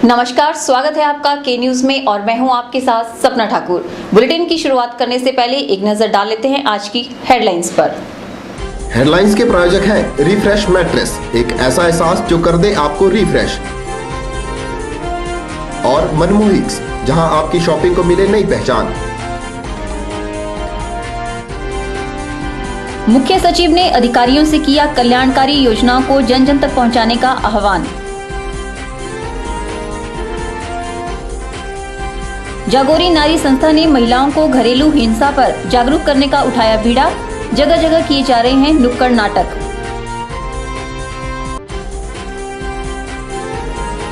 नमस्कार, स्वागत है आपका के न्यूज में और मैं हूं आपके साथ सपना ठाकुर। बुलेटिन की शुरुआत करने से पहले एक नजर डाल लेते हैं आज की हेडलाइंस पर। हेडलाइंस के प्रायोजक हैं रिफ्रेश मैट्रेस, एक ऐसा एहसास जो कर दे आपको रिफ्रेश, और मनमोहिक्स, जहां आपकी शॉपिंग को मिले नई पहचान। मुख्य सचिव ने अधिकारियों से किया कल्याणकारी योजनाओं को जन जन तक पहुंचाने का आह्वान। जागोरी नारी संस्था ने महिलाओं को घरेलू हिंसा पर जागरूक करने का उठाया बीड़ा, जगह जगह किए जा रहे हैं नुक्कड़ नाटक।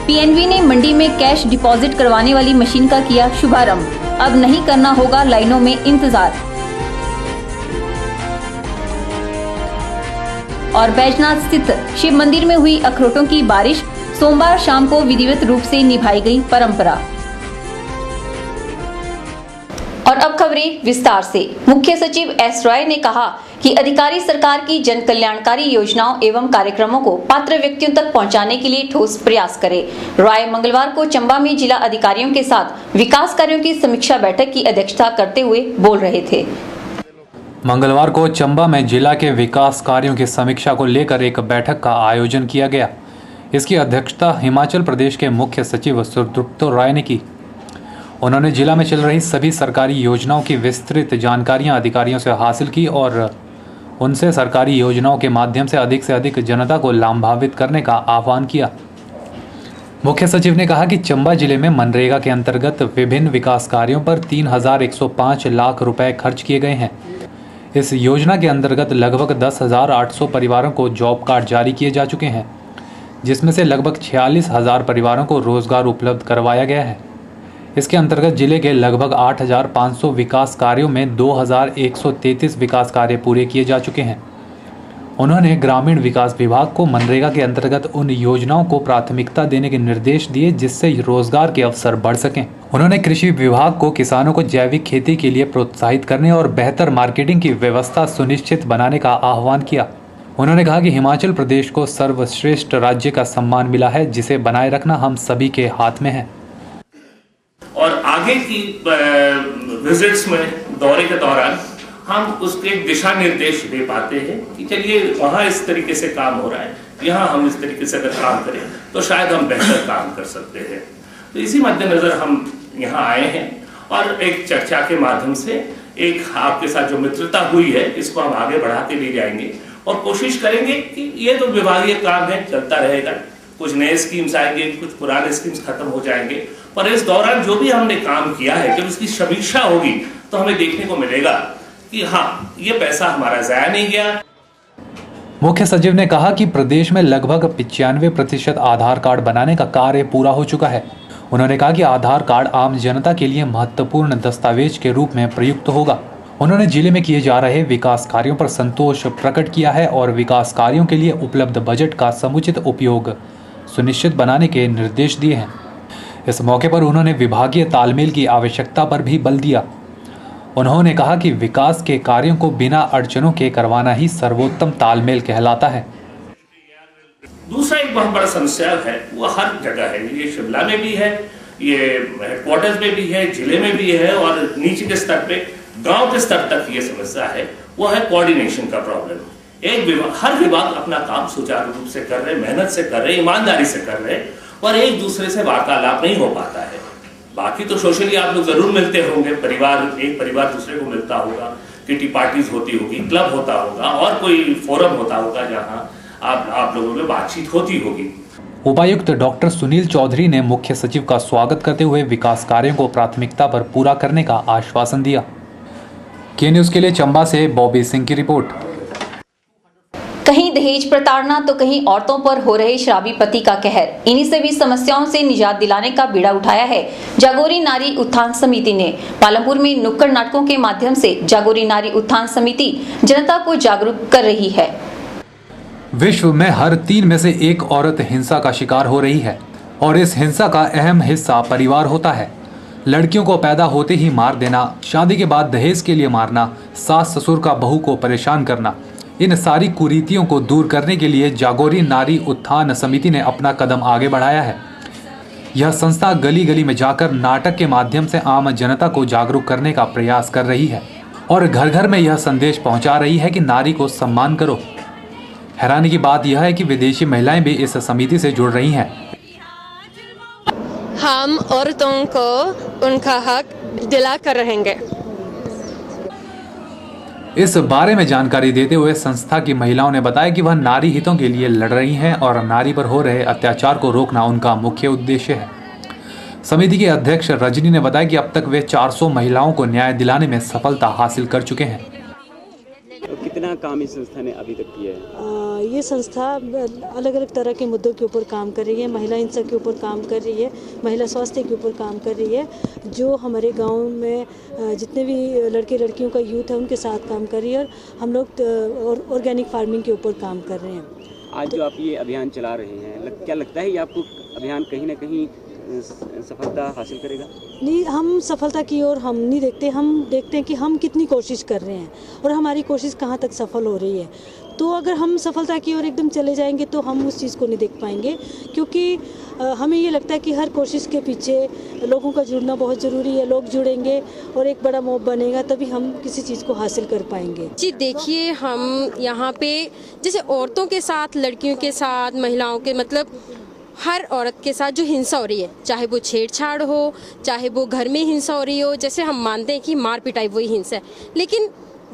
पीएनबी ने मंडी में कैश डिपॉजिट करवाने वाली मशीन का किया शुभारंभ, अब नहीं करना होगा लाइनों में इंतजार। और बैजनाथ स्थित शिव मंदिर में हुई अखरोटों की बारिश, सोमवार शाम को विधिवत रूप से निभाई गई परंपरा। और अब खबरें विस्तार से। मुख्य सचिव एस रॉय ने कहा कि अधिकारी सरकार की जन कल्याणकारी योजनाओं एवं कार्यक्रमों को पात्र व्यक्तियों तक पहुंचाने के लिए ठोस प्रयास करें। रॉय मंगलवार को चंबा में जिला अधिकारियों के साथ विकास कार्यों की समीक्षा बैठक की अध्यक्षता करते हुए बोल रहे थे। मंगलवार को चंबा में जिला के विकास कार्यों की समीक्षा को लेकर एक बैठक का आयोजन किया गया। इसकी अध्यक्षता हिमाचल प्रदेश के मुख्य सचिव सुब्रत रॉय ने की। उन्होंने जिला में चल रही सभी सरकारी योजनाओं की विस्तृत जानकारियां अधिकारियों से हासिल की और उनसे सरकारी योजनाओं के माध्यम से अधिक जनता को लाभान्वित करने का आह्वान किया। मुख्य सचिव ने कहा कि चंबा जिले में मनरेगा के अंतर्गत विभिन्न विकास कार्यों पर 3,105 लाख रुपए खर्च किए गए हैं। इस योजना के अंतर्गत लगभग 10,800 परिवारों को जॉब कार्ड जारी किए जा चुके हैं, जिसमें से लगभग 46,000 परिवारों को रोजगार उपलब्ध करवाया गया है। इसके अंतर्गत जिले के लगभग 8,500 विकास कार्यों में 2,133 विकास कार्य पूरे किए जा चुके हैं। उन्होंने ग्रामीण विकास विभाग को मनरेगा के अंतर्गत उन योजनाओं को प्राथमिकता देने के निर्देश दिए जिससे रोजगार के अवसर बढ़ सकें। उन्होंने कृषि विभाग को किसानों को जैविक खेती के लिए प्रोत्साहित करने और बेहतर मार्केटिंग की व्यवस्था सुनिश्चित बनाने का आह्वान किया। उन्होंने कहा कि हिमाचल प्रदेश को सर्वश्रेष्ठ राज्य का सम्मान मिला है, जिसे बनाए रखना हम सभी के हाथ में है। और आगे की विजिट्स में दौरे के दौरान हम उसके दिशा निर्देश दे पाते हैं कि चलिए वहाँ इस तरीके से काम हो रहा है, यहाँ हम इस तरीके से अगर काम करें तो शायद हम बेहतर काम कर सकते हैं। तो इसी मद्देनजर हम यहाँ आए हैं और एक चर्चा के माध्यम से एक आपके साथ जो मित्रता हुई है इसको हम आगे बढ़ाते ले जाएंगे और कोशिश करेंगे कि ये तो विभागीय काम है, चलता रहेगा। कुछ नए स्कीम्स आएंगे, कुछ पुराने स्कीम्स खत्म हो जाएंगे, पर इस दौरान जो भी हमने काम किया है जब इसकी समीक्षा होगी तो हमें देखने को मिलेगा कि हाँ, ये पैसा हमारा जाया नहीं गया। मुख्य सचिव ने कहा कि प्रदेश में लगभग 95% आधार कार्ड बनाने का कार्य पूरा हो चुका है। उन्होंने कहा कि आधार कार्ड आम जनता के लिए महत्वपूर्ण दस्तावेज के रूप में प्रयुक्त होगा। उन्होंने जिले में किए जा रहे विकास कार्यों पर संतोष प्रकट किया है और विकास कार्यों के लिए उपलब्ध बजट का समुचित उपयोग सुनिश्चित बनाने के निर्देश दिए हैं। इस मौके पर उन्होंने विभागीय तालमेल की आवश्यकता पर भी बल दिया। उन्होंने कहा कि विकास के कार्यों को बिना अड़चनों के करवाना ही सर्वोत्तम तालमेल कहलाता है। दूसरा एक बहुत बड़ा समस्या है, वो हर जगह है। ये शिमला में भी है, ये हेडक्वार्टर्स में भी है, जिले में भी है और नीचे के स्तर पे, गांव के स्तर तक ये समस्या है। वो है कोऑर्डिनेशन का प्रॉब्लम। एक विभाग, हर विभाग अपना काम सुचारू रूप से कर रहे, मेहनत से कर रहे, ईमानदारी से कर रहे और एक दूसरे से वार्तालाप नहीं हो पाता है। बाकी तो सोशली आप लोग जरूर मिलते होंगे, एक परिवार दूसरे को मिलता होगा, किटी पार्टीज होती होगी, क्लब होता होगा और कोई फोरम होता होगा जहां आप लोगों में बातचीत होती होगी। उपायुक्त डॉक्टर सुनील चौधरी ने मुख्य सचिव का स्वागत करते हुए विकास कार्यों को प्राथमिकता पर पूरा करने का आश्वासन दिया। के न्यूज के लिए चंबा से बॉबी सिंह की रिपोर्ट। कहीं दहेज प्रताड़ना तो कहीं औरतों पर हो रहे शराबी पति का कहर, इन्हीं सभी समस्याओं से निजात दिलाने का बीड़ा उठाया है जागोरी नारी उत्थान समिति ने। पालमपुर में नुक्कड़ नाटकों के माध्यम से जागोरी नारी उत्थान समिति जनता को जागरूक कर रही है। विश्व में हर 3 में से 1 औरत हिंसा का शिकार हो रही है और इस हिंसा का अहम हिस्सा परिवार होता है। लड़कियों को पैदा होते ही मार देना, शादी के बाद दहेज के लिए मारना, सास ससुर का बहू को परेशान करना, इन सारी कुरीतियों को दूर करने के लिए जागोरी नारी उत्थान समिति ने अपना कदम आगे बढ़ाया है। यह संस्था गली गली में जाकर नाटक के माध्यम से आम जनता को जागरूक करने का प्रयास कर रही है और घर घर में यह संदेश पहुंचा रही है कि नारी को सम्मान करो। हैरानी की बात यह है कि विदेशी महिलाएं भी इस समिति से जुड़ रही हैं। हम औरतों को उनका हक दिला कर रहेंगे। इस बारे में जानकारी देते हुए संस्था की महिलाओं ने बताया कि वह नारी हितों के लिए लड़ रही हैं और नारी पर हो रहे अत्याचार को रोकना उनका मुख्य उद्देश्य है। समिति के अध्यक्ष रजनी ने बताया कि अब तक वे 400 महिलाओं को न्याय दिलाने में सफलता हासिल कर चुके हैं। कितना काम इस संस्था ने अभी तक किया है? ये संस्था अलग अलग तरह के मुद्दों के ऊपर काम कर रही है। महिला हिंसा के ऊपर काम कर रही है, महिला स्वास्थ्य के ऊपर काम कर रही है। जो हमारे गांव में जितने भी लड़के लड़कियों का यूथ है उनके साथ काम कर रही है। और हम लोग ऑर्गेनिक फार्मिंग के ऊपर काम कर रहे हैं। आज जो आप ये अभियान चला रहे हैं, क्या लगता है ये आपको अभियान कहीं ना कहीं सफलता हासिल करेगा? नहीं, हम सफलता की ओर हम नहीं देखते। हम देखते हैं कि हम कितनी कोशिश कर रहे हैं और हमारी कोशिश कहाँ तक सफल हो रही है। तो अगर हम सफलता की ओर एकदम चले जाएंगे तो हम उस चीज़ को नहीं देख पाएंगे, क्योंकि हमें ये लगता है कि हर कोशिश के पीछे लोगों का जुड़ना बहुत ज़रूरी है। लोग जुड़ेंगे और एक बड़ा मोब बनेगा, तभी हम किसी चीज़ को हासिल कर पाएंगे। जी देखिए, हम यहाँ पे जैसे औरतों के साथ, लड़कियों के साथ, महिलाओं के मतलब हर औरत के साथ जो हिंसा हो रही है, चाहे वो छेड़छाड़ हो, चाहे वो घर में हिंसा हो रही हो, जैसे हम मानते हैं कि मार पिटाई वही हिंसा है, लेकिन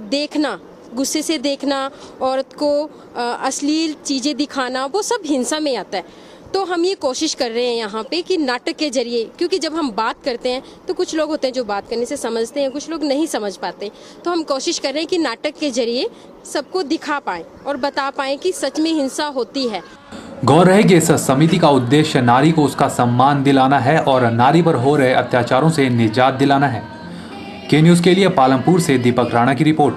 देखना, गुस्से से देखना, औरत को अश्लील चीज़ें दिखाना, वो सब हिंसा में आता है। तो हम ये कोशिश कर रहे हैं यहाँ पे कि नाटक के जरिए, क्योंकि जब हम बात करते हैं तो कुछ लोग होते हैं जो बात करने से समझते हैं, कुछ लोग नहीं समझ पाते। तो हम कोशिश कर रहे हैं कि नाटक के जरिए सबको दिखा पाएं और बता पाएं कि सच में हिंसा होती है। गौर है कि इस समिति का उद्देश्य नारी को उसका सम्मान दिलाना है और नारी पर हो रहे अत्याचारों से निजात दिलाना है। के न्यूज़ के लिए पालमपुर से दीपक राणा की रिपोर्ट।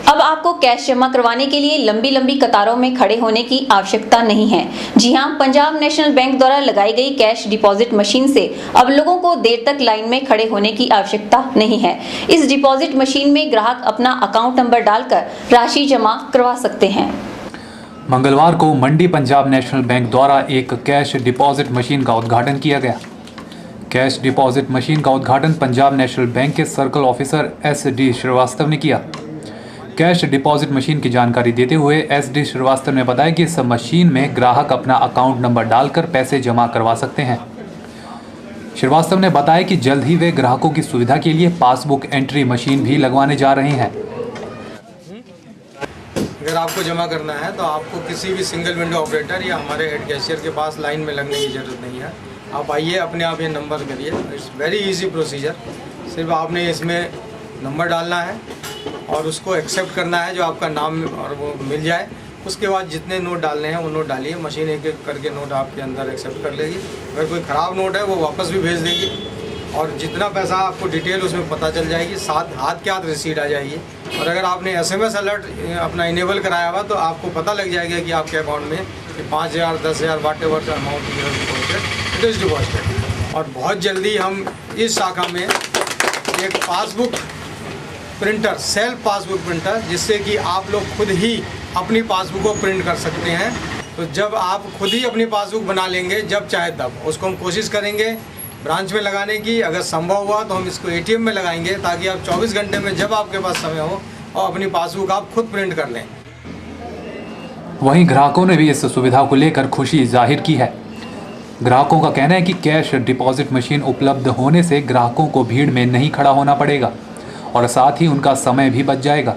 अब आपको कैश जमा करवाने के लिए लंबी लंबी कतारों में खड़े होने की आवश्यकता नहीं है। जी हां, पंजाब नेशनल बैंक द्वारा लगाई गई कैश डिपॉजिट मशीन से अब लोगों को देर तक लाइन में खड़े होने की आवश्यकता नहीं है। इस डिपॉजिट मशीन में ग्राहक अपना अकाउंट नंबर डालकर राशि जमा करवा सकते हैं। मंगलवार को मंडी पंजाब नेशनल बैंक द्वारा एक कैश डिपॉजिट मशीन का उद्घाटन किया गया। कैश डिपॉजिट मशीन का उद्घाटन पंजाब नेशनल बैंक के सर्कल ऑफिसर SD श्रीवास्तव ने किया। कैश डिपॉजिट मशीन की जानकारी देते हुए SD श्रीवास्तव ने बताया कि इस मशीन में ग्राहक अपना अकाउंट नंबर डालकर पैसे जमा करवा सकते हैं। श्रीवास्तव ने बताया कि जल्द ही वे ग्राहकों की सुविधा के लिए पासबुक एंट्री मशीन भी लगवाने जा रहे हैं। अगर आपको जमा करना है तो आपको किसी भी सिंगल विंडो ऑपरेटर या हमारे हेड कैशियर के पास लाइन में लगने की ज़रूरत नहीं है। आप आइए, अपने आप ये नंबर करिए। It's very easy procedure. सिर्फ आपने इसमें नंबर डालना है और उसको एक्सेप्ट करना है, जो आपका नाम और वो मिल जाए। उसके बाद जितने नोट डालने हैं वो नोट डालिए। मशीन एक एक करके नोट आपके अंदर एक्सेप्ट कर लेगी। अगर कोई ख़राब नोट है वो वापस भी भेज देगी और जितना पैसा आपको डिटेल उसमें पता चल जाएगी। साथ हाथ के हाथ रिसीट आ जाएगी। और अगर आपने SMS अलर्ट अपना इनेबल कराया हुआ तो आपको पता लग जाएगा कि आपके अकाउंट में 5,000, 10,000 वाट एवर का अमाउंट इट इज़ डिपॉजिटेड। और बहुत जल्दी हम इस शाखा में एक passbook printer, self passbook printer, जिससे कि आप लोग खुद ही अपनी पासबुक को प्रिंट कर सकते हैं। तो जब आप खुद ही अपनी पासबुक बना लेंगे जब चाहे तब, उसको हम कोशिश करेंगे ब्रांच में लगाने की। अगर संभव हुआ तो हम इसको ATM में लगाएंगे, ताकि आप 24 घंटे में जब आपके पास समय हो और अपनी पासबुक आप खुद प्रिंट कर लें। वहीं ग्राहकों ने भी इस सुविधा को लेकर खुशी जाहिर की है। ग्राहकों का कहना है कि कैश डिपॉजिट मशीन उपलब्ध होने से ग्राहकों को भीड़ में नहीं खड़ा होना पड़ेगा और साथ ही उनका समय भी बच जाएगा।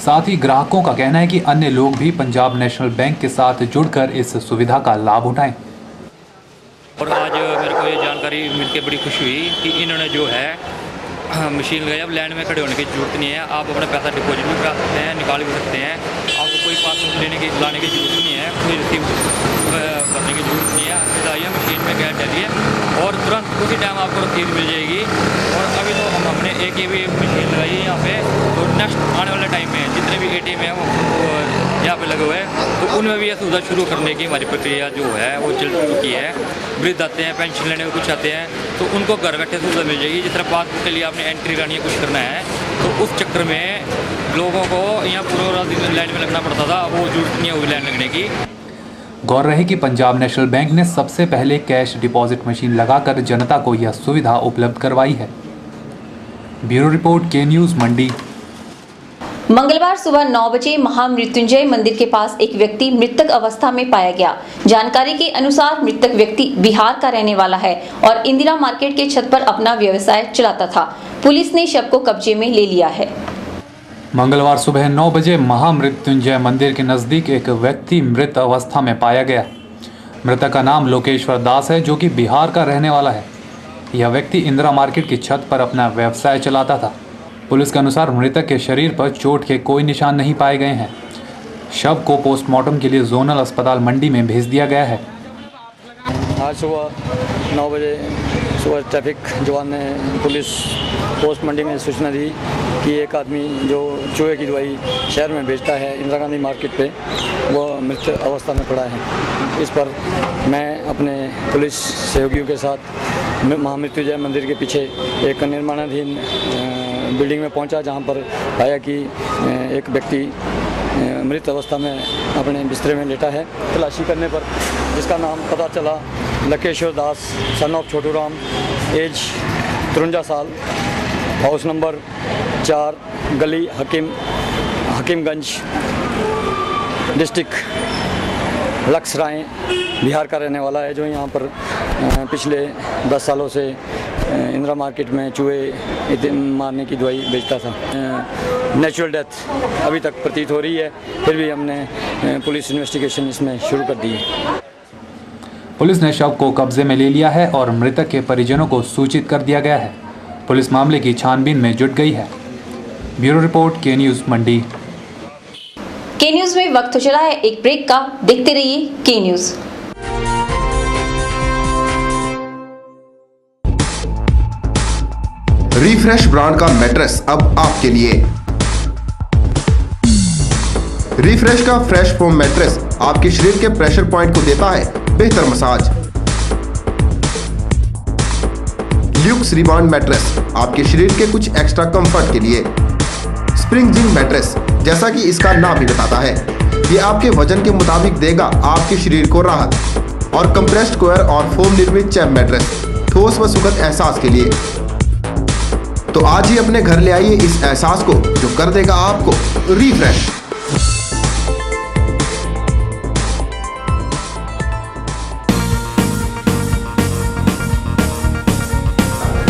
साथ ही ग्राहकों का कहना है कि अन्य लोग भी पंजाब नेशनल बैंक के साथ जुड़कर इस सुविधा का लाभ उठाएं। और आज मेरे को ये जानकारी मिलकर बड़ी खुशी हुई कि इन्होंने जो है मशीन लगाई। अब लाइन में खड़े होने की जरूरत नहीं है। आप अपना पैसा डिपॉजिट भी करा सकते हैं, निकाल भी सकते हैं। आपको कोई पासबुक लाने की जरूरत नहीं है, कोई रिसीव करने की जरूरत नहीं है। बताइए, मशीन में कैश डालिए और तुरंत उसी टाइम आपको रसीद मिल जाएगी। और अभी तो हमने एक ही भी मशीन लगाई है यहाँ पे, तो नेक्स्ट आने वाले टाइम में जितने भी ATM हैं वो यहाँ पे लगे हुए हैं, तो उनमें भी यह सुविधा शुरू करने की हमारी प्रक्रिया जो है वो चल चुकी है। वृद्ध आते हैं, पेंशन लेने में कुछ आते हैं, तो उनको घर बैठे सुविधा मिल जाएगी। जिस तरह पासबुक के लिए आपने एंट्री करनी है, कुछ करना है, तो उस चक्कर में लोगों को यहाँ पूरा दिन लाइन में लगना पड़ता था, वो जरूरत नहीं है हुई लाइन लगने की। गौर रहे कि पंजाब नेशनल बैंक ने सबसे पहले कैश डिपॉजिट मशीन लगाकर जनता को यह सुविधा उपलब्ध करवाई है। ब्यूरो रिपोर्ट, के न्यूज़, मंडी। मंगलवार सुबह 9 बजे महामृत्युंजय मंदिर के पास एक व्यक्ति मृतक अवस्था में पाया गया। जानकारी के अनुसार मृतक व्यक्ति बिहार का रहने वाला है और इंदिरा मार्केट के छत पर अपना व्यवसाय चलाता था। पुलिस ने शव को कब्जे में ले लिया है। मंगलवार सुबह 9 बजे महामृत्युंजय मंदिर के नजदीक एक व्यक्ति मृत अवस्था में पाया गया। मृतक का नाम लोकेश्वर दास है, जो कि बिहार का रहने वाला है। यह व्यक्ति इंदिरा मार्केट की छत पर अपना व्यवसाय चलाता था। पुलिस के अनुसार मृतक के शरीर पर चोट के कोई निशान नहीं पाए गए हैं। शव को पोस्टमार्टम के लिए जोनल अस्पताल मंडी में भेज दिया गया है। आज सुबह 9 बजे सुबह ट्रैफिक जवान ने पुलिस पोस्ट मंडी में सूचना दी कि एक आदमी जो चूहे की दवाई शहर में बेचता है इंदिरा गांधी मार्केट पे, वो मृत अवस्था में पड़ा है। इस पर मैं अपने पुलिस सहयोगियों के साथ महामृत्युंजय मंदिर के पीछे एक निर्माणाधीन बिल्डिंग में पहुंचा, जहां पर पाया कि एक व्यक्ति मृत अवस्था में अपने बिस्तरे में लेटा है। तलाशी करने पर जिसका नाम पता चला Lokeshwar Das son of Chhotu Ram, age 53 साल, हाउस नंबर 4, गली हकीमगंज, डिस्ट्रिक्ट लखसराय, बिहार का रहने वाला है, जो यहाँ पर पिछले 10 सालों से इंदिरा मार्केट में चूहे मारने की दवाई बेचता था। नेचुरल डेथ अभी तक प्रतीत हो रही है, फिर भी हमने पुलिस इन्वेस्टिगेशन इसमें शुरू कर दी है। पुलिस ने शव को कब्जे में ले लिया है और मृतक के परिजनों को सूचित कर दिया गया है। पुलिस मामले की छानबीन में जुट गई है। ब्यूरो रिपोर्ट, के न्यूज़, मंडी। के न्यूज़ में वक्त हो चला है एक ब्रेक का। देखते रहिए के न्यूज़। रिफ्रेश ब्रांड का मैट्रेस अब आपके लिए। रिफ्रेश का फ्रेश फोम मैट्रेस आपके शरीर के प्रेशर पॉइंट को देता है बेहतर मसाज। ल्यूक्स रिबाउंड मैट्रेस आपके शरीर के कुछ एक्स्ट्रा कंफर्ट के लिए। स्प्रिंग जिंक मैट्रेस, जैसा कि इसका नाम ही बताता है, ये आपके वजन के मुताबिक देगा आपके शरीर को राहत। और कंप्रेस्ड कोयर और फोम निर्मित चैम्प मैट्रेस, ठोस व सुखद एहसास के लिए। तो आज ही अपने घर ले आइए इस एहसास को, जो कर देगा आपको refresh.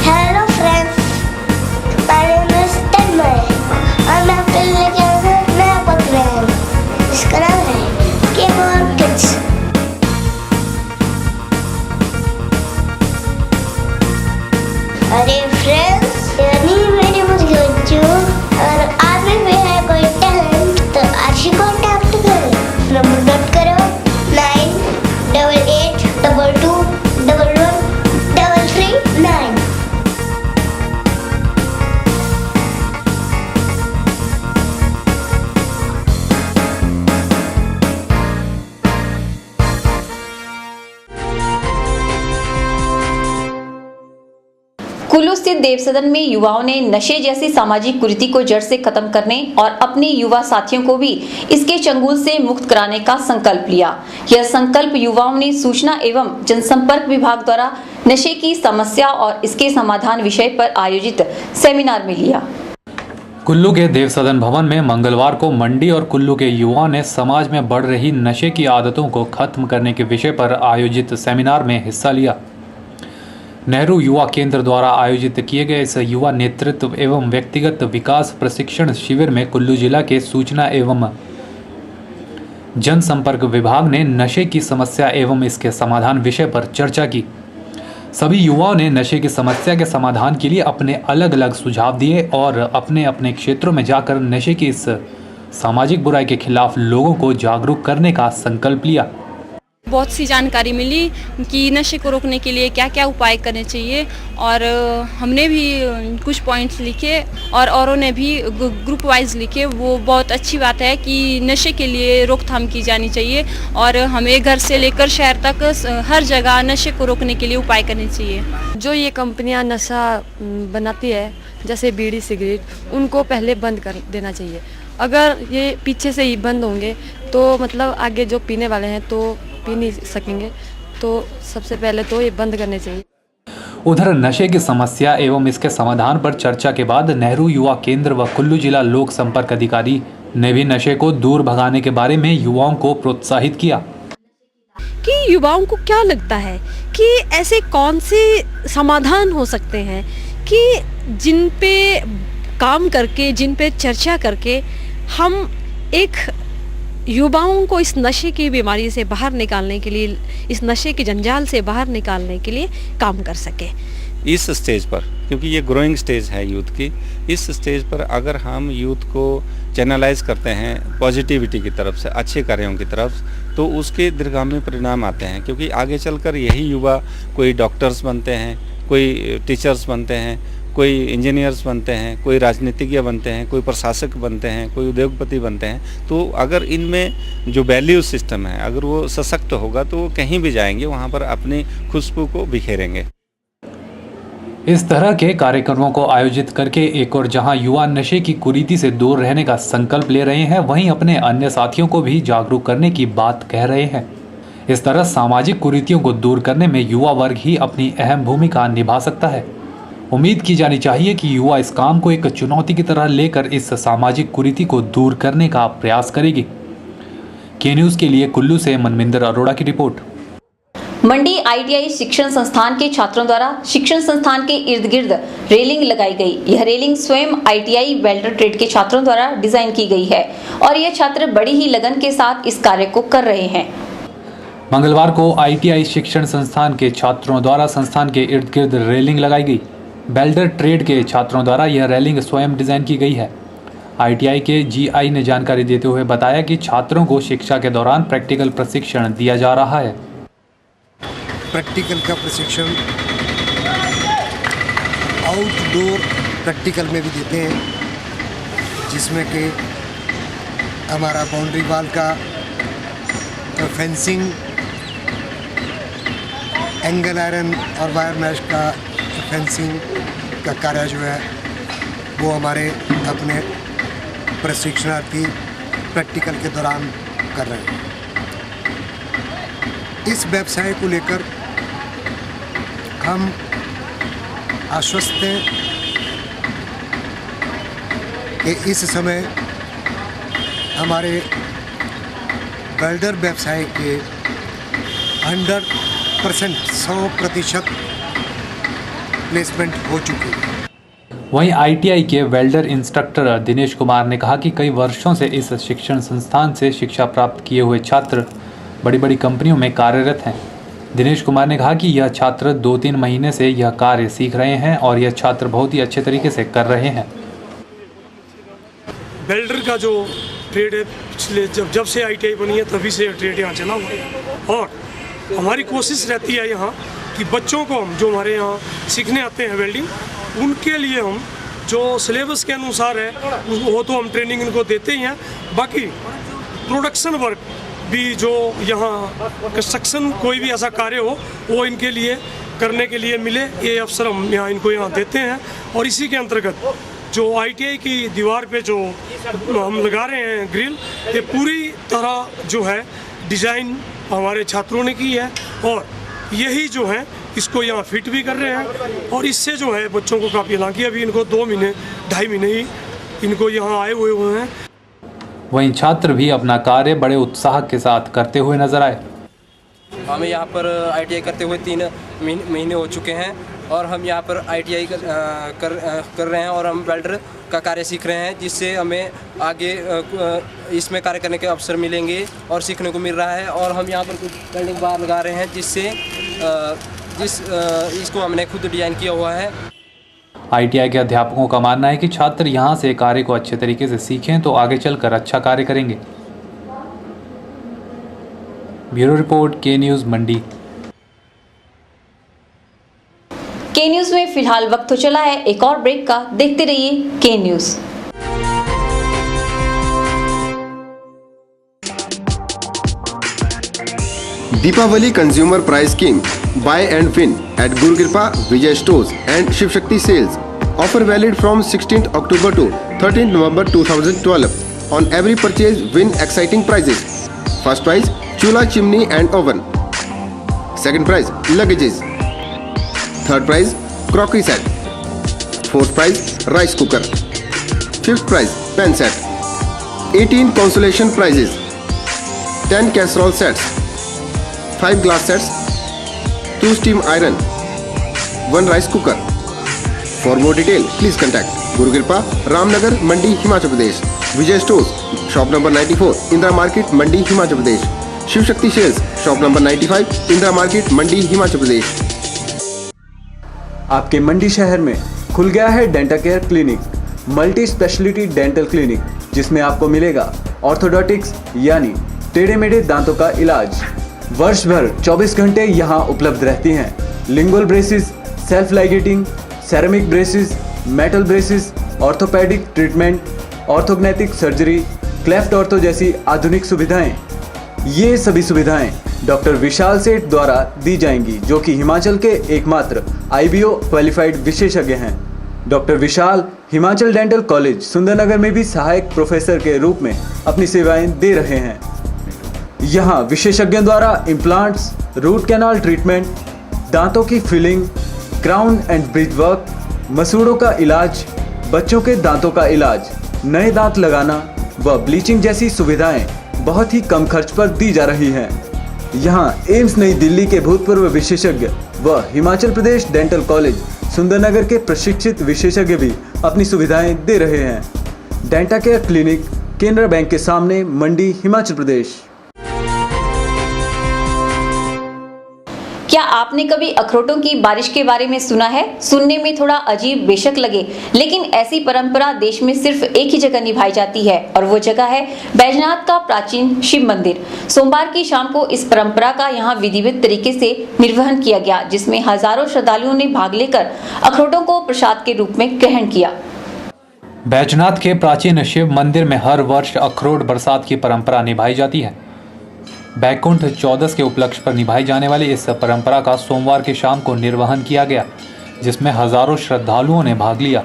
Hello friends, my name is Tanmay और मैं आपके लिए लेके आया हूं नया प्रोग्राम जिसका नाम है गेम ऑन किड्स। अरे फ्रेंड्स, यानी मेरी मुझे और आप में भी है कोई टैलेंट तो आज ही कॉन्टैक्ट करें। नंबर नोट करो 9882221139। कुल्लू स्थित देव सदन में युवाओं ने नशे जैसी सामाजिक कुरीति को जड़ से खत्म करने और अपने युवा साथियों को भी इसके चंगुल से मुक्त कराने का संकल्प लिया। यह संकल्प युवाओं ने सूचना एवं जनसंपर्क विभाग द्वारा नशे की समस्या और इसके समाधान विषय पर आयोजित सेमिनार में लिया। कुल्लू के देव सदन भवन में मंगलवार को मंडी और कुल्लू के युवाओं ने समाज में बढ़ रही नशे की आदतों को खत्म करने के विषय पर आयोजित सेमिनार में हिस्सा लिया। नेहरू युवा केंद्र द्वारा आयोजित किए गए इस युवा नेतृत्व एवं व्यक्तिगत विकास प्रशिक्षण शिविर में कुल्लू जिला के सूचना एवं जनसंपर्क विभाग ने नशे की समस्या एवं इसके समाधान विषय पर चर्चा की। सभी युवाओं ने नशे की समस्या के समाधान के लिए अपने अलग अलग सुझाव दिए और अपने अपने क्षेत्रों में जाकर नशे की इस सामाजिक बुराई के खिलाफ लोगों को जागरूक करने का संकल्प लिया। बहुत सी जानकारी मिली कि नशे को रोकने के लिए क्या क्या उपाय करने चाहिए और हमने भी कुछ पॉइंट्स लिखे और औरों ने भी ग्रुप वाइज लिखे। वो बहुत अच्छी बात है कि नशे के लिए रोकथाम की जानी चाहिए और हमें घर से लेकर शहर तक हर जगह नशे को रोकने के लिए उपाय करने चाहिए। जो ये कंपनियां नशा बनाती है जैसे बीड़ी सिगरेट, उनको पहले बंद कर देना चाहिए। अगर ये पीछे से ही बंद होंगे तो मतलब आगे जो पीने वाले हैं तो पी नहीं सकेंगे। तो सबसे पहले तो ये बंद करने चाहिए। उधर नशे की समस्या एवं इसके समाधान पर चर्चा के बाद नेहरू युवा केंद्र व कुल्लू जिला लोक संपर्क अधिकारी ने भी नशे को दूर भगाने के बारे में युवाओं को प्रोत्साहित किया कि युवाओं को क्या लगता है कि ऐसे कौन से समाधान हो सकते हैं कि जिन पे काम करके, जिन पे चर्चा करके हम एक युवाओं को इस नशे की बीमारी से बाहर निकालने के लिए, इस नशे के जंजाल से बाहर निकालने के लिए काम कर सके। इस स्टेज पर, क्योंकि ये ग्रोइंग स्टेज है यूथ की, इस स्टेज पर अगर हम यूथ को चैनलाइज करते हैं पॉजिटिविटी की तरफ से, अच्छे कार्यों की तरफ, तो उसके दीर्घगामी परिणाम आते हैं। क्योंकि आगे चलकर यही युवा कोई डॉक्टर्स बनते हैं, कोई टीचर्स बनते हैं, कोई इंजीनियर्स बनते हैं, कोई राजनीतिज्ञ बनते हैं, कोई प्रशासक बनते हैं, कोई उद्योगपति बनते हैं। तो अगर इनमें जो वैल्यू सिस्टम है अगर वो सशक्त होगा तो वो कहीं भी जाएंगे, वहाँ पर अपनी खुशबू को बिखेरेंगे। इस तरह के कार्यक्रमों को आयोजित करके एक और जहां युवा नशे की कुरीति से दूर रहने का संकल्प ले रहे हैं, वहीं अपने अन्य साथियों को भी जागरूक करने की बात कह रहे हैं। इस तरह सामाजिक कुरीतियों को दूर करने में युवा वर्ग ही अपनी अहम भूमिका निभा सकता है। उम्मीद की जानी चाहिए कि युवा इस काम को एक चुनौती की तरह लेकर इस सामाजिक कुरीति को दूर करने का प्रयास करेगी। के न्यूज़ के लिए कुल्लू से मनमिंदर अरोड़ा की रिपोर्ट। मंडी ITI शिक्षण संस्थान के छात्रों द्वारा शिक्षण संस्थान के इर्द गिर्द रेलिंग लगाई गई। यह रेलिंग स्वयं ITI वेल्डर ट्रेड के छात्रों द्वारा डिजाइन की गई है और ये छात्र बड़ी ही लगन के साथ इस कार्य को कर रहे हैं। मंगलवार को ITI शिक्षण संस्थान के छात्रों द्वारा संस्थान के इर्द गिर्द रेलिंग लगाई गई। वेल्डर ट्रेड के छात्रों द्वारा यह रेलिंग स्वयं डिजाइन की गई है। ITI के GI ने जानकारी देते हुए बताया कि छात्रों को शिक्षा के दौरान प्रैक्टिकल प्रशिक्षण दिया जा रहा है। प्रैक्टिकल का प्रशिक्षण आउटडोर प्रैक्टिकल में भी देते हैं, जिसमें कि हमारा बाउंड्री वॉल का फेंसिंग, एंगल आयरन और वायर मैश का फेंसिंग का कार्य जो है वो हमारे अपने प्रशिक्षणार्थी प्रैक्टिकल के दौरान कर रहे हैं। इस व्यवसाय को लेकर हम आश्वस्त हैं कि इस समय हमारे वेल्डर व्यवसाय के 100% प्लेसमेंट हो चुकी है। वहीं ITI के वेल्डर इंस्ट्रक्टर दिनेश कुमार ने कहा कि कई वर्षों से इस शिक्षण संस्थान से शिक्षा प्राप्त किए हुए छात्र बड़ी बड़ी कंपनियों में कार्यरत हैं। दिनेश कुमार ने कहा कि यह छात्र 2-3 महीने से यह कार्य सीख रहे हैं और यह छात्र बहुत ही अच्छे तरीके से कर रहे हैं। वेल्डर का जो ट्रेड है पिछले जब से ITI बनी है तभी से ट्रेड यहाँ चला हुआ है और हमारी कोशिश रहती है यहाँ कि बच्चों को हम जो हमारे यहाँ सीखने आते हैं वेल्डिंग, उनके लिए हम जो सिलेबस के अनुसार है वो तो हम ट्रेनिंग इनको देते ही हैं। बाकी प्रोडक्शन वर्क भी जो यहाँ कंस्ट्रक्शन कोई भी ऐसा कार्य हो वो इनके लिए करने के लिए मिले, ये अवसर हम इनको यहाँ देते हैं। और इसी के अंतर्गत जो ITI की दीवार पे जो हम लगा रहे हैं ग्रिल, ये पूरी तरह जो है डिज़ाइन हमारे छात्रों ने की है और यही जो है इसको यहाँ फिट भी कर रहे हैं और इससे जो है बच्चों को काफ़ी, हालांकि अभी इनको 2 महीने 2.5 महीने ही इनको यहाँ आए हुए हैं। वहीं छात्र भी अपना कार्य बड़े उत्साह के साथ करते हुए नजर आए। हमें यहाँ पर ITI करते हुए 3 महीने हो चुके हैं और हम यहाँ पर ITI कर रहे हैं और हम वेल्डर का कार्य सीख रहे हैं, जिससे हमें आगे इसमें कार्य करने के अवसर मिलेंगे और सीखने को मिल रहा है। और हम यहाँ पर कुछ वेल्डिंग बार लगा रहे हैं जिससे इसको हमने खुद डिजाइन किया हुआ है। ITI के अध्यापकों का मानना है कि छात्र यहाँ से कार्य को अच्छे तरीके से सीखें तो आगे चलकर अच्छा कार्य करेंगे। ब्यूरो रिपोर्ट, के न्यूज़ मंडी। के न्यूज़ में फिलहाल वक्त हो चला है एक और ब्रेक का। देखते रहिए K news. Deepawali consumer price scheme buy and win at Guru Kripa, Vijay Stores and Shiv Shakti sales. Offer valid from 16th October to 13th November 2012. On every purchase, win exciting prizes. First prize चूल्हा, chimney and oven. Second prize luggages. Third prize crockery set. Fourth prize rice cooker. Fifth prize pen set. 18 consolation prizes, 10 casserole sets, 5 glass sets, 2 steam iron, 1 rice cooker. For more detail please contact Guru Kripa, Ramnagar, Mandi, Himachal Pradesh. Vijay stores, shop number 94, Indira market, Mandi, Himachal Pradesh. Shiv Shakti sales, shop number 95, Indira market, Mandi, Himachal प्रदेश। आपके मंडी शहर में खुल गया है dental care clinic, multi speciality dental clinic, जिसमें आपको मिलेगा orthodontics यानी टेढ़े मेढ़े दांतों का इलाज। वर्ष भर 24 घंटे यहाँ उपलब्ध रहती हैं। Lingual braces, self ligating, ceramic braces, metal braces, orthopaedic treatment, orthognathic surgery, cleft ortho जैसी आधुनिक सुविधाएं। ये सभी सुविधाएं डॉक्टर विशाल सेठ द्वारा दी जाएंगी, जो कि हिमाचल के एकमात्र IBO क्वालिफाइड विशेषज्ञ हैं। डॉक्टर विशाल हिमाचल डेंटल कॉलेज सुंदरनगर में भी सहायक प्रोफेसर के रूप में अपनी सेवाएं दे रहे हैं। यहाँ विशेषज्ञों द्वारा इम्प्लांट्स, रूट कैनाल ट्रीटमेंट, दांतों की filling, crown and bridge work, मसूड़ों का इलाज, बच्चों के दांतों का इलाज, नए दांत लगाना व ब्लीचिंग जैसी सुविधाएं बहुत ही कम खर्च पर दी जा रही हैं। यहाँ एम्स नई दिल्ली के भूतपूर्व विशेषज्ञ व हिमाचल प्रदेश डेंटल कॉलेज सुंदरनगर के प्रशिक्षित विशेषज्ञ भी अपनी सुविधाएं दे रहे हैं। Denta care clinic, Canara bank के सामने, मंडी, हिमाचल प्रदेश। क्या आपने कभी अखरोटों की बारिश के बारे में सुना है? सुनने में थोड़ा अजीब बेशक लगे, लेकिन ऐसी परंपरा देश में सिर्फ एक ही जगह निभाई जाती है और वो जगह है बैजनाथ का प्राचीन शिव मंदिर। सोमवार की शाम को इस परंपरा का यहाँ विधिवत तरीके से निर्वहन किया गया, जिसमें हजारों श्रद्धालुओं ने भाग लेकर अखरोटों को प्रसाद के रूप में ग्रहण किया। बैजनाथ के प्राचीन शिव मंदिर में हर वर्ष अखरोट बरसात की परंपरा निभाई जाती है। बैकुंठ चौदस के उपलक्ष्य पर निभाई जाने वाली इस परंपरा का सोमवार की शाम को निर्वहन किया गया, जिसमें हजारों श्रद्धालुओं ने भाग लिया।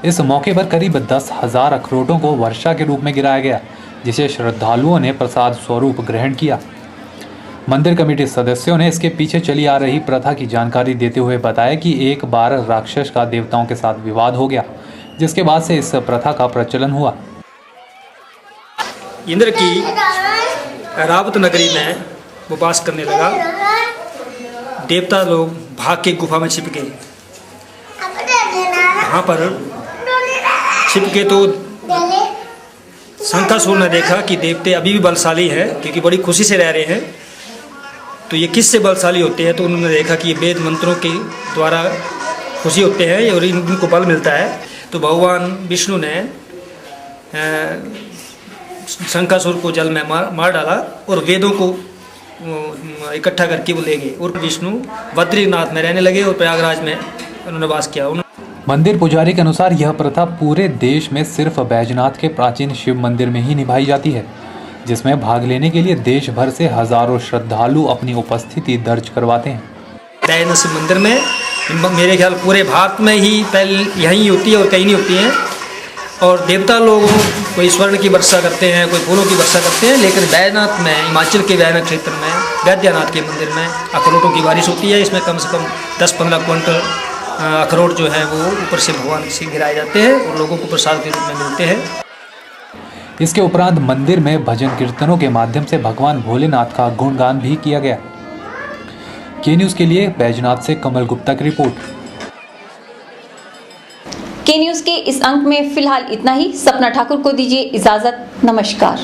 इस मौके पर करीब 10,000 अखरोटों को वर्षा के रूप में गिराया गया, जिसे श्रद्धालुओं ने प्रसाद स्वरूप ग्रहण किया। मंदिर कमेटी सदस्यों ने इसके पीछे चली आ रही प्रथा की जानकारी देते हुए बताया कि एक बार राक्षस का देवताओं के साथ विवाद हो गया, जिसके बाद से इस प्रथा का प्रचलन हुआ। इंद्र की रावत नगरी में वो वास करने लगा। देवता लोग भाग के गुफा में छिप गए। वहाँ पर छिप के तो शंकासुर ने देखा कि देवते अभी भी बलशाली हैं, क्योंकि बड़ी खुशी से रह रहे हैं। तो ये किससे बलशाली होते हैं? तो उन्होंने देखा कि ये वेद मंत्रों के द्वारा खुशी होते हैं और इनको बल मिलता है। तो भगवान विष्णु ने शंकासुर को जल में मार डाला और वेदों को इकट्ठा करके वो ले गए और विष्णु बद्रीनाथ में रहने लगे और प्रयागराज में उन्होंने वास किया। मंदिर पुजारी के अनुसार यह प्रथा पूरे देश में सिर्फ बैजनाथ के प्राचीन शिव मंदिर में ही निभाई जाती है, जिसमें भाग लेने के लिए देश भर से हजारों श्रद्धालु अपनी उपस्थिति दर्ज करवाते हैं। बैजनाथ शिव मंदिर में मेरे ख्याल पूरे भारत में ही पहले यहीं होती है और कहीं नहीं होती है। और देवता लोग कोई स्वर्ण की वर्षा करते हैं, कोई फूलों की वर्षा करते हैं, लेकिन बैजनाथ में, हिमाचल के बैजनाथ क्षेत्र में वैद्यनाथ के मंदिर में अखरोटों की बारिश होती है। इसमें कम से कम 10-15 क्विंटल अखरोट जो है वो ऊपर से भगवान से गिराए जाते हैं और लोगों को प्रसाद के रूप में मिलते हैं। इसके उपरांत मंदिर में भजन कीर्तनों के माध्यम से भगवान भोलेनाथ का गुणगान भी किया गया। के न्यूज़ के लिए बैजनाथ से कमल गुप्ता की रिपोर्ट। के न्यूज़ के इस अंक में फिलहाल इतना ही। सपना ठाकुर को दीजिए इजाजत। नमस्कार।